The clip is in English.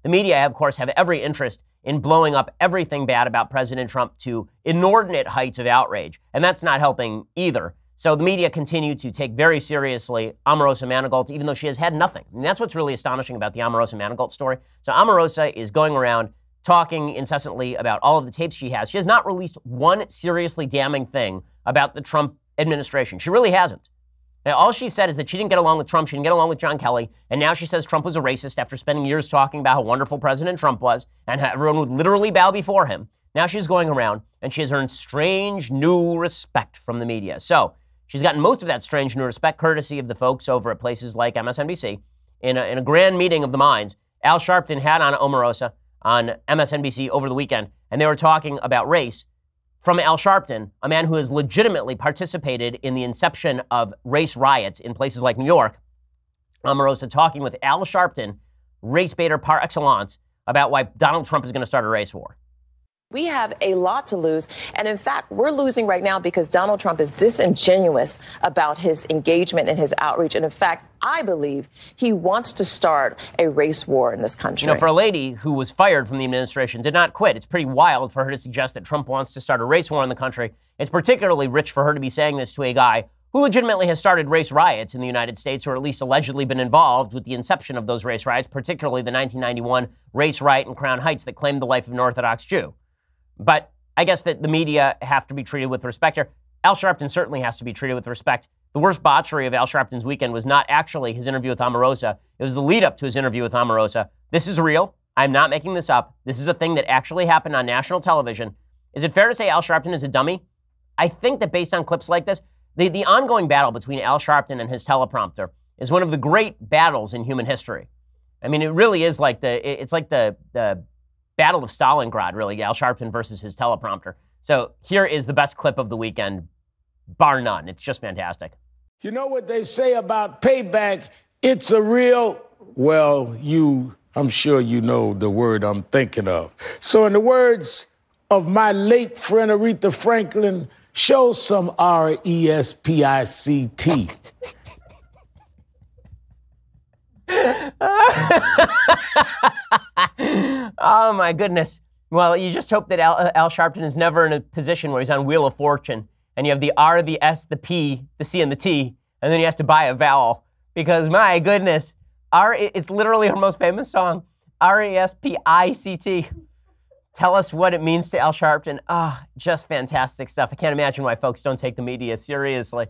The media, of course, have every interest in blowing up everything bad about President Trump to inordinate heights of outrage. And that's not helping either. So the media continue to take very seriously Omarosa Manigault, even though she has had nothing. And that's what's really astonishing about the Omarosa Manigault story. So Omarosa is going around talking incessantly about all of the tapes she has. She has not released one seriously damning thing about the Trump administration. She really hasn't. Now, all she said is that she didn't get along with Trump, she didn't get along with John Kelly, and now she says Trump was a racist after spending years talking about how wonderful President Trump was and how everyone would literally bow before him. Now she's going around and she has earned strange new respect from the media. So she's gotten most of that strange new respect courtesy of the folks over at places like MSNBC. In a grand meeting of the minds, Al Sharpton had on Omarosa on MSNBC over the weekend, and they were talking about race. From Al Sharpton, a man who has legitimately participated in the inception of race riots in places like New York, Omarosa talking with Al Sharpton, race baiter par excellence, about why Donald Trump is going to start a race war. We have a lot to lose. And in fact, we're losing right now because Donald Trump is disingenuous about his engagement and his outreach. And in fact, I believe he wants to start a race war in this country. You know, for a lady who was fired from the administration, did not quit, it's pretty wild for her to suggest that Trump wants to start a race war in the country. It's particularly rich for her to be saying this to a guy who legitimately has started race riots in the United States, or at least allegedly been involved with the inception of those race riots, particularly the 1991 race riot in Crown Heights that claimed the life of an Orthodox Jew. But I guess that the media have to be treated with respect here. Al Sharpton certainly has to be treated with respect. The worst botchery of Al Sharpton's weekend was not actually his interview with Omarosa. It was the lead up to his interview with Omarosa. This is real. I'm not making this up. This is a thing that actually happened on national television. Is it fair to say Al Sharpton is a dummy? I think that based on clips like this, the ongoing battle between Al Sharpton and his teleprompter is one of the great battles in human history. I mean, it really is like it's like the Battle of Stalingrad, really, Al Sharpton versus his teleprompter. So here is the best clip of the weekend, bar none. It's just fantastic. You know what they say about payback? It's a real, well, I'm sure you know the word I'm thinking of. So in the words of my late friend Aretha Franklin, show some R-E-S-P-I-C-T. Oh, my goodness. Well, you just hope that Al Sharpton is never in a position where he's on Wheel of Fortune and you have the R, the S, the P, the C, and the T, and then he has to buy a vowel. Because, my goodness, it's literally her most famous song, R-E-S-P-I-C-T. Tell us what it means to Al Sharpton. Just fantastic stuff. I can't imagine why folks don't take the media seriously.